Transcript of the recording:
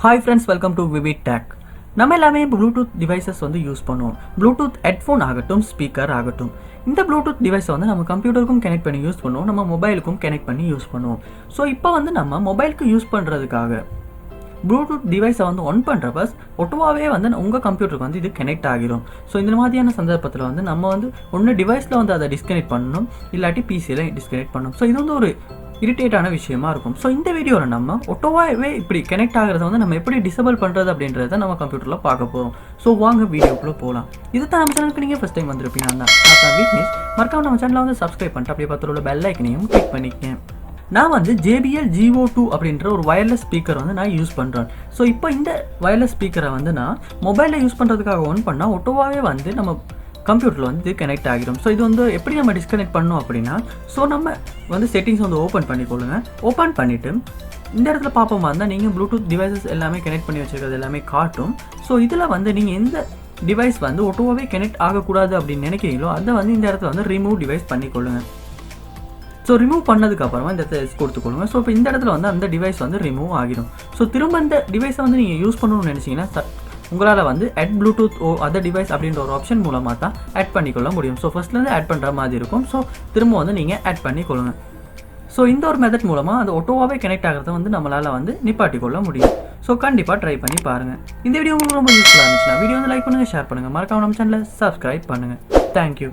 Hi friends, welcome to VividTech. நம்ம எல்லாமே Bluetooth devices வந்து யூஸ் பண்ணுவோம். ப்ளூடூத் ஹெட்ஃபோன் ஆகட்டும், ஸ்பீக்கர் ஆகட்டும். இந்த ப்ளூடூத் டிவைஸை வந்து நம்ம கம்ப்யூட்டருக்கும் கனெக்ட் பண்ணி யூஸ் பண்ணுவோம், நம்ம மொபைலுக்கும் கனெக்ட் பண்ணி யூஸ் பண்ணுவோம். ஸோ இப்போ வந்து நம்ம மொபைலுக்கு யூஸ் பண்ணுறதுக்காக ப்ளூடூத் டிவைஸை வந்து ஒன் பண்ணுறப்ப ஒட்டுவாவே வந்து உங்கள் கம்ப்யூட்டருக்கு வந்து இது கனெக்ட் ஆகிடும். ஸோ இந்த மாதிரியான சந்தர்ப்பத்தில் வந்து நம்ம வந்து ஒன்று டிவைஸில் வந்து அதை டிஸ்கனெக்ட் பண்ணணும், இல்லாட்டி பிசியில் டிஸ்கனெக்ட் பண்ணணும். ஸோ இது வந்து ஒரு இரிட்டேட்டான விஷயமா இருக்கும். ஸோ இந்த வீடியோவில் நம்ம ஒட்டோவாவே இப்படி கனெக்ட் ஆகிறத வந்து நம்ம எப்படி டிசேபிள் பண்ணுறது அப்படின்றத நம்ம கம்ப்யூட்டரில் பார்க்க போகிறோம். ஸோ வாங்க வீடியோக்குள்ளே போகலாம். இது தான் நம்ம சேனலுக்கு நீங்கள் ஃபஸ்ட் டைம் வந்திருப்பீங்க. நான் வீக்னஸ் மறக்காம நம்ம சேனலில் வந்து சப்ஸ்கிரைப் பண்ணிட்டு அப்படியே பக்கத்தில் உள்ள பெல் ஐக்கனையும் கிளிக் பண்ணிக்கேன். நான் வந்து JBL Go2 அப்படின்ற ஒரு வயர்லெஸ் ஸ்பீக்கர் வந்து நான் யூஸ் பண்ணுறேன். ஸோ இப்போ இந்த வயர்லெஸ் ஸ்பீக்கரை வந்து நான் மொபைலில் யூஸ் பண்ணுறதுக்காக ஒன் பண்ணால் ஒட்டோவாவே வந்து நம்ம கம்ப்யூட்டரில் வந்து கனெக்ட் ஆகிடும். ஸோ இது வந்து எப்படி நம்ம டிஸ்கனெக்ட் பண்ணோம் அப்படின்னா, ஸோ நம்ம வந்து செட்டிங்ஸ் வந்து ஓப்பன் பண்ணிக்கொள்ளுங்க. ஓப்பன் பண்ணிவிட்டு இந்த இடத்துல பார்ப்போமா இருந்தால் நீங்கள் ப்ளூடூத் டிவைசஸ் எல்லாமே கனெக்ட் பண்ணி வச்சுருக்கிறது எல்லாமே காட்டும். ஸோ இதில் வந்து நீங்கள் எந்த டிவைஸ் வந்து ஒட்டுவாவே கனெக்ட் ஆகக்கூடாது அப்படின்னு நினைக்கிறீங்களோ அதை வந்து இந்த இடத்துல வந்து ரிமூவ் டிவைஸ் பண்ணிக்கொள்ளுங்க. ஸோ ரிமூவ் பண்ணதுக்கப்புறமா இந்த இடத்துல கொடுத்துக்கொள்ளுங்க. ஸோ இப்போ இந்த இடத்துல வந்து அந்த டிவைஸ் வந்து ரிமூவ் ஆகிடும். ஸோ திரும்ப இந்த டிவைஸை வந்து நீங்கள் யூஸ் பண்ணணும்னு நினச்சிங்கன்னா உங்களால் வந்து ஆட் ப்ளூடூத் அதர் டிவைஸ் அப்படின்ற ஒரு ஆப்ஷன் மூலமாக தான் ஆட் பண்ணிக்கொள்ள முடியும். ஸோ ஃபஸ்ட்லேருந்து ஆட் பண்ணுற மாதிரி இருக்கும். ஸோ திரும்ப வந்து நீங்கள் ஆட் பண்ணிக்கொள்ளுங்க. ஸோ இந்த ஒரு மெத்தட் மூலமாக அந்த ஒட்டோவாவே கனெக்ட் ஆகிறத வந்து நம்மளால் வந்து நிப்பாட்டிக்கொள்ள முடியும். ஸோ கண்டிப்பாக ட்ரை பண்ணி பாருங்கள். இந்த வீடியோ உங்களுக்கு ரொம்ப யூஸ்ஃபுல்லாக இருந்துச்சுன்னா வீடியோ வந்து லைக் பண்ணுங்கள், ஷேர் பண்ணுங்கள், மறக்காம நம்ம சேனலை சப்ஸ்கிரைப் பண்ணுங்கள். தேங்க்யூ.